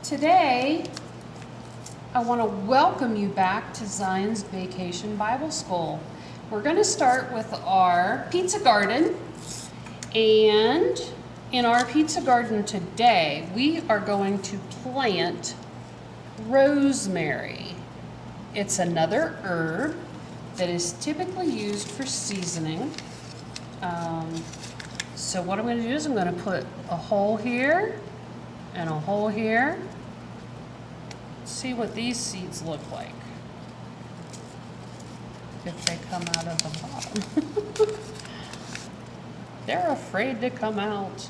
Today, I want to welcome you back to Zion's Vacation Bible School. We're going to start with our pizza garden. And in our pizza garden today, we are going to plant rosemary. It's another herb that is typically used for seasoning. So what I'm going to do is I'm going to put a hole here and a hole here. See what these seeds look like if they come out of the bottom. They're afraid to come out.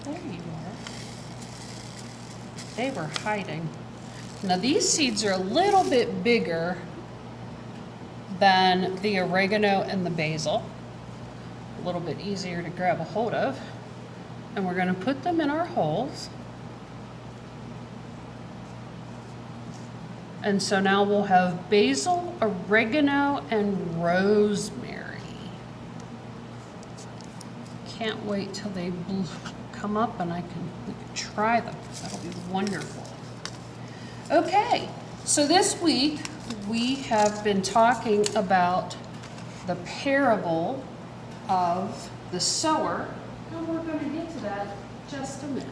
There you are. They were hiding. Now these seeds are a little bit bigger than the oregano and the basil. A little bit easier to grab a hold of. And we're going to put them in our holes. And so now we'll have basil, oregano, and rosemary. Can't wait till they come up and we can try them. That'll be wonderful. Okay, so this week we have been talking about the parable of the sower, and we're going to get to that in just a minute.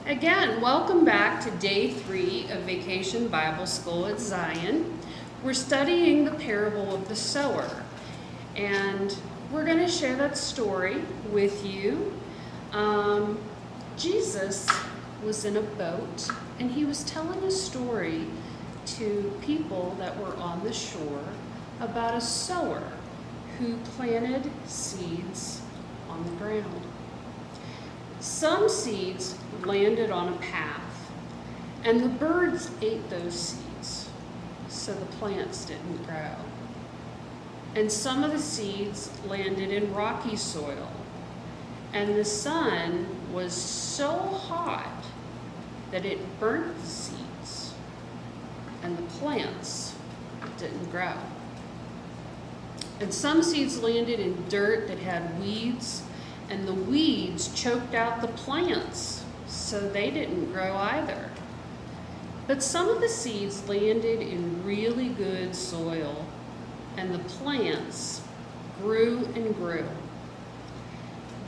Again, welcome back to day 3 of Vacation Bible School at Zion. We're studying the parable of the sower, and we're going to share that story with you. Jesus was in a boat, and he was telling a story to people that were on the shore about a sower who planted seeds on the ground. Some seeds landed on a path, and the birds ate those seeds, so the plants didn't grow. And some of the seeds landed in rocky soil, and the sun was so hot that it burnt the seeds, and the plants didn't grow. And some seeds landed in dirt that had weeds, and the weeds choked out the plants, so they didn't grow either. But some of the seeds landed in really good soil, and the plants grew and grew.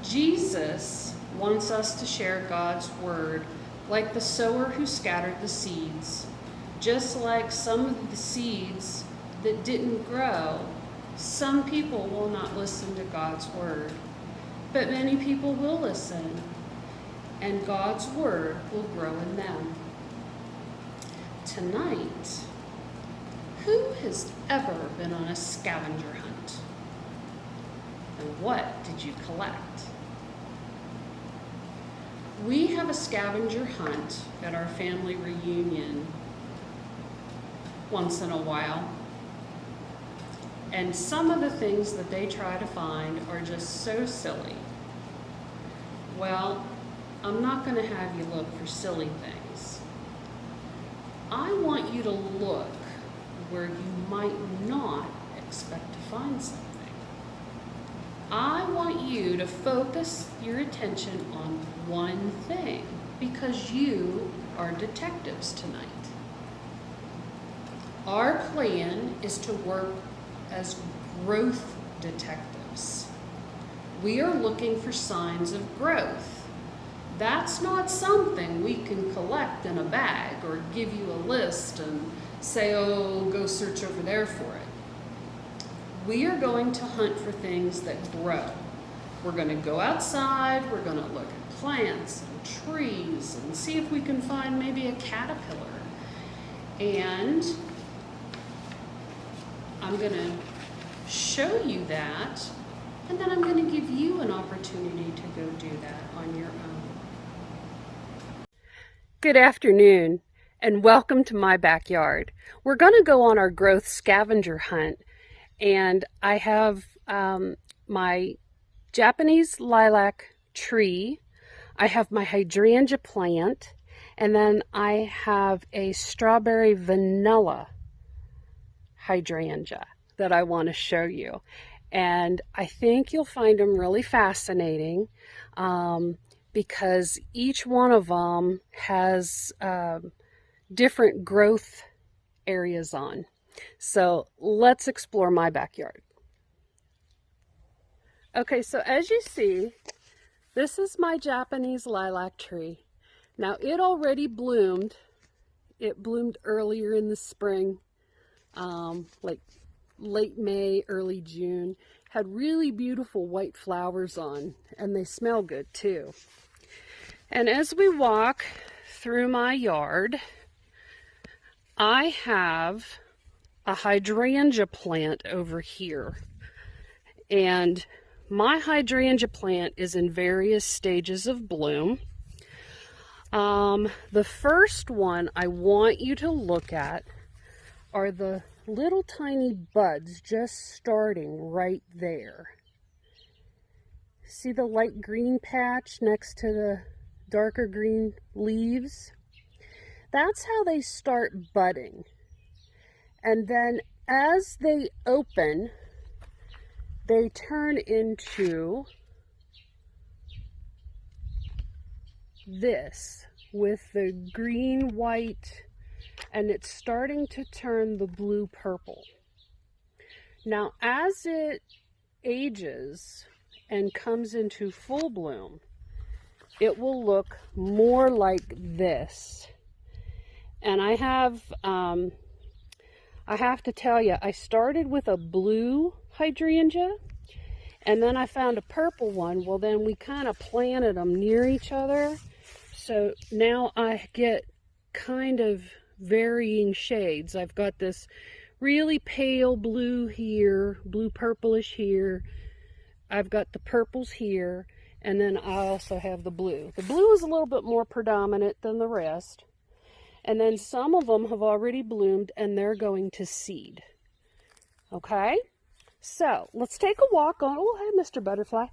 Jesus wants us to share God's word like the sower who scattered the seeds. Just like some of the seeds that didn't grow, some people will not listen to God's word, but many people will listen, and God's word will grow in them. Tonight, who has ever been on a scavenger hunt? And what did you collect? We have a scavenger hunt at our family reunion once in a while. And some of the things that they try to find are just so silly. Well, I'm not going to have you look for silly things. I want you to look where you might not expect to find something. I want you to focus your attention on one thing, because you are detectives tonight. Our plan is to work as growth detectives. We are looking for signs of growth. That's not something we can collect in a bag or give you a list and say, oh, go search over there for it. We are going to hunt for things that grow. We're going to go outside, we're going to look at plants and trees and see if we can find maybe a caterpillar. And I'm going to show you that, and then I'm going to give you an opportunity to go do that on your own. Good afternoon, and welcome to my backyard. We're going to go on our growth scavenger hunt, and I have my Japanese lilac tree, I have my hydrangea plant, And then I have a strawberry vanilla hydrangea that I want to show you. And I think you'll find them really fascinating because each one of them has different growth areas on. So let's explore my backyard. Okay, so as you see, this is my Japanese lilac tree. Now it already bloomed. It bloomed earlier in the spring, like late May, early June. Had really beautiful white flowers on, and they smell good too. And as we walk through my yard, I have a hydrangea plant over here. And my hydrangea plant is in various stages of bloom. The first one I want you to look at are the little tiny buds just starting right there. See the light green patch next to the darker green leaves? That's how they start budding. And then as they open, they turn into this with the green, white, and it's starting to turn the blue purple. Now, as it ages and comes into full bloom, it will look more like this. And I have to tell you, I started with a blue hydrangea, and then I found a purple one. Well, then we kind of planted them near each other. So now I get kind of varying shades. I've got this really pale blue here, blue purplish here. I've got the purples here, and then I also have the blue. The blue is a little bit more predominant than the rest. And then some of them have already bloomed and they're going to seed. Okay? So let's take a walk on, oh, hey, Mr. Butterfly.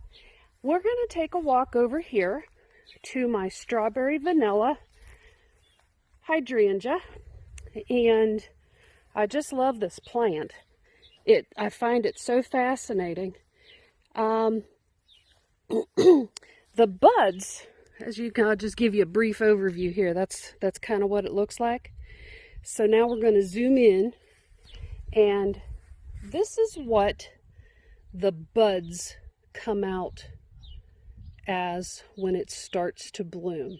We're going to take a walk over here to my strawberry vanilla hydrangea. And I just love this plant. I find it so fascinating. The buds, as you can, I'll just give you a brief overview here. That's kind of what it looks like. So now we're going to zoom in, and this is what the buds come out as when it starts to bloom.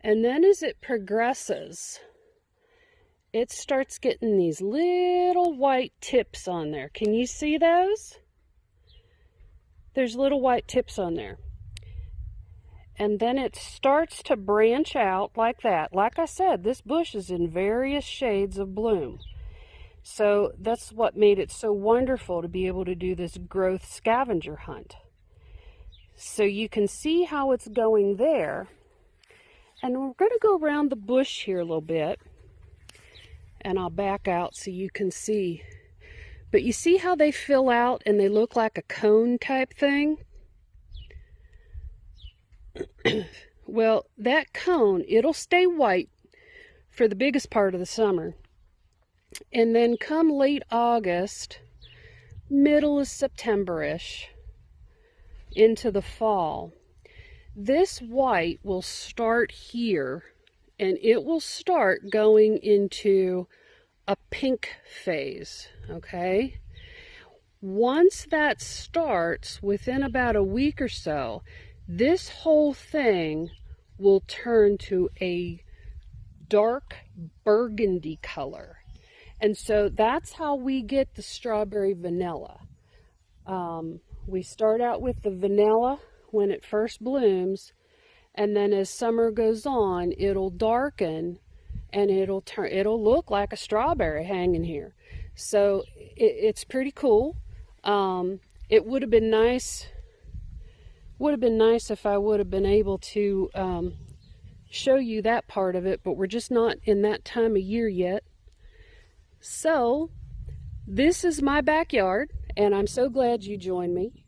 And then as it progresses, it starts getting these little white tips on there. Can you see those? There's little white tips on there. And then it starts to branch out like that. Like I said, this bush is in various shades of bloom. So that's what made it so wonderful to be able to do this growth scavenger hunt. So you can see how it's going there. And we're going to go around the bush here a little bit. And I'll back out so you can see. But you see how they fill out and they look like a cone type thing? Well, that cone, it'll stay white for the biggest part of the summer. And then come late August, middle of September-ish, into the fall, this white will start here, and it will start going into a pink phase, okay? Once that starts, within about a week or so, this whole thing will turn to a dark burgundy color. And so that's how we get the strawberry vanilla. We start out with the vanilla when it first blooms, and then as summer goes on, it'll darken and it'll look like a strawberry hanging here. So it's pretty cool. It would have been nice if I would have been able to show you that part of it, but we're just not in that time of year yet. So this is my backyard, and I'm so glad you joined me.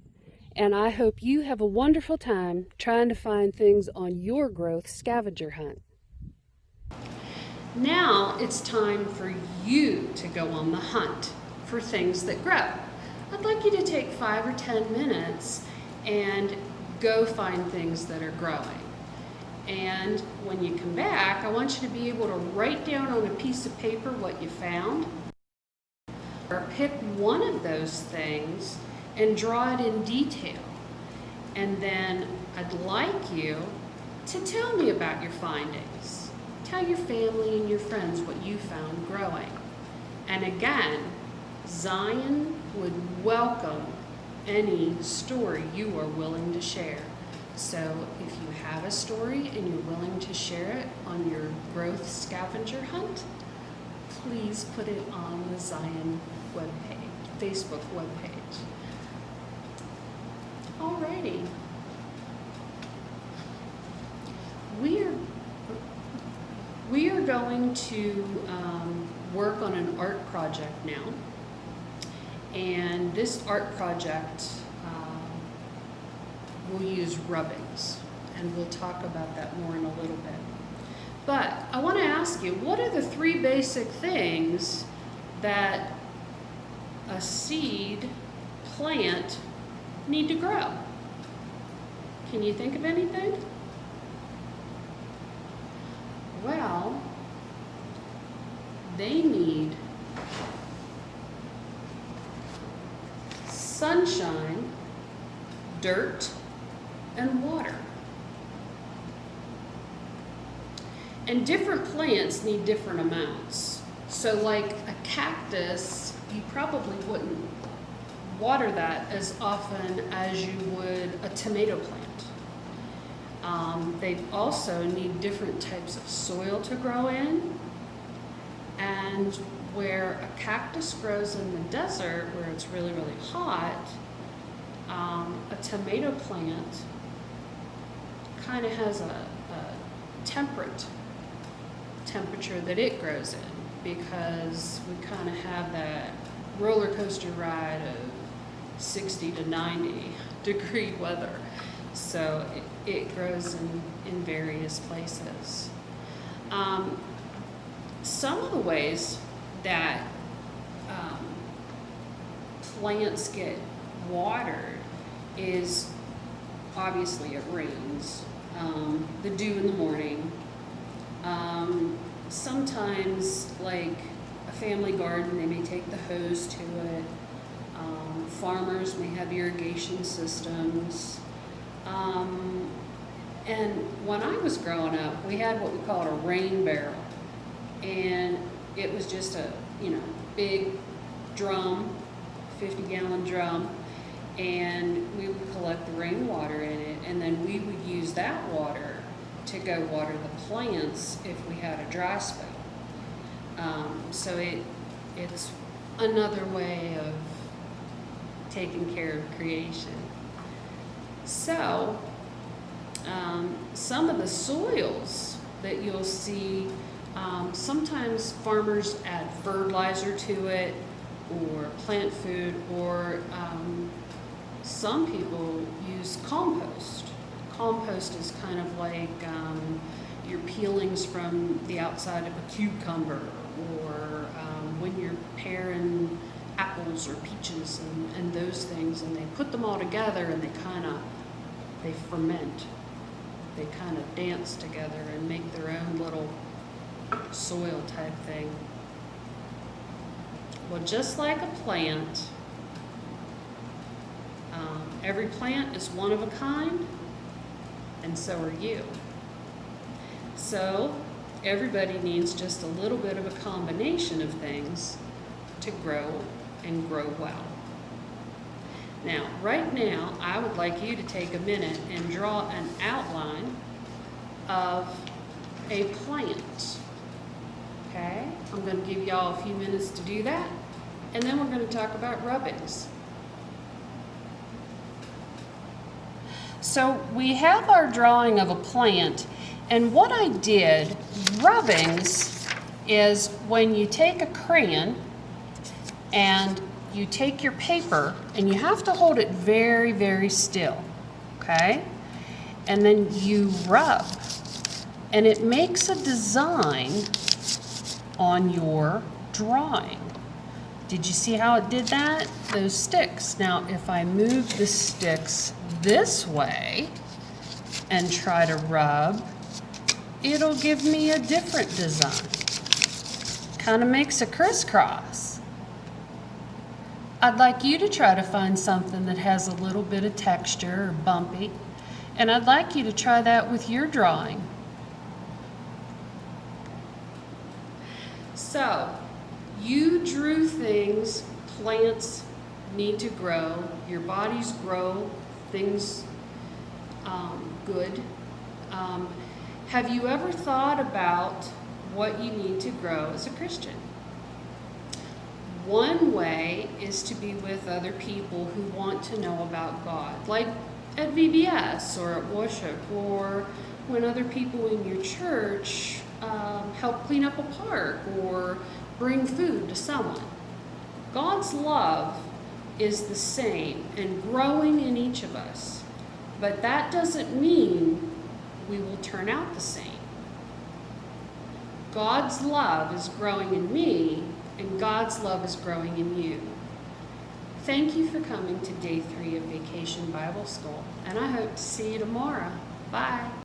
and I hope you have a wonderful time trying to find things on your growth scavenger hunt. Now it's time for you to go on the hunt for things that grow. I'd like you to take 5 or 10 minutes and go find things that are growing. And when you come back, I want you to be able to write down on a piece of paper what you found, or pick one of those things and draw it in detail. And then I'd like you to tell me about your findings. Tell your family and your friends what you found growing. And again, Zion would welcome any story you are willing to share. So if you have a story and you're willing to share it on your growth scavenger hunt, please put it on the Zion webpage, Facebook webpage. Alrighty. We are going to work on an art project now. And this art project will use rubbings, and we'll talk about that more in a little bit. But I want to ask you, what are the 3 basic things that a seed plant need to grow? Can you think of anything? Well, they need sunshine, dirt, and water. And different plants need different amounts. So like a cactus, you probably wouldn't water that as often as you would a tomato plant. They also need different types of soil to grow in. And where a cactus grows in the desert, where it's really, really hot, a tomato plant kind of has a temperate temperature that it grows in, because we kind of have that roller coaster ride of 60 to 90 degree weather. So it grows in various places. Some of the ways that plants get watered is, obviously it rains, the dew in the morning. Sometimes, like a family garden, they may take the hose to it. Farmers may have irrigation systems. And when I was growing up, we had what we called a rain barrel. And it was just a, big drum, 50-gallon drum, and we would collect the rainwater in it, and then we would use that water to go water the plants if we had a dry spell. So it's another way of taking care of creation. So some of the soils that you'll see, sometimes farmers add fertilizer to it, or plant food, or some people use compost. Compost is kind of like your peelings from the outside of a cucumber, or when you're paring apples or peaches and those things, and they put them all together and they ferment. They kind of dance together and make their own little soil type thing. Well, just like a plant, every plant is one of a kind, and so are you. So everybody needs just a little bit of a combination of things to grow and grow well. Now, right now, I would like you to take a minute and draw an outline of a plant. Okay? I'm going to give y'all a few minutes to do that, and then we're going to talk about rubbings. So we have our drawing of a plant, and what I did, rubbings, is when you take a crayon and you take your paper and you have to hold it very, very still, okay? And then you rub, and it makes a design on your drawing. Did you see how it did that? Those sticks. Now, if I move the sticks this way and try to rub, it'll give me a different design. Kind of makes a crisscross. I'd like you to try to find something that has a little bit of texture or bumpy, and I'd like you to try that with your drawing. So, you drew things, plants need to grow, your bodies grow, things good. Have you ever thought about what you need to grow as a Christian? One way is to be with other people who want to know about God, like at VBS or at worship, or when other people in your church help clean up a park or bring food to someone. God's love is the same and growing in each of us, but that doesn't mean we will turn out the same. God's love is growing in me, and God's love is growing in you. Thank you for coming to day 3 of Vacation Bible School, and I hope to see you tomorrow. Bye.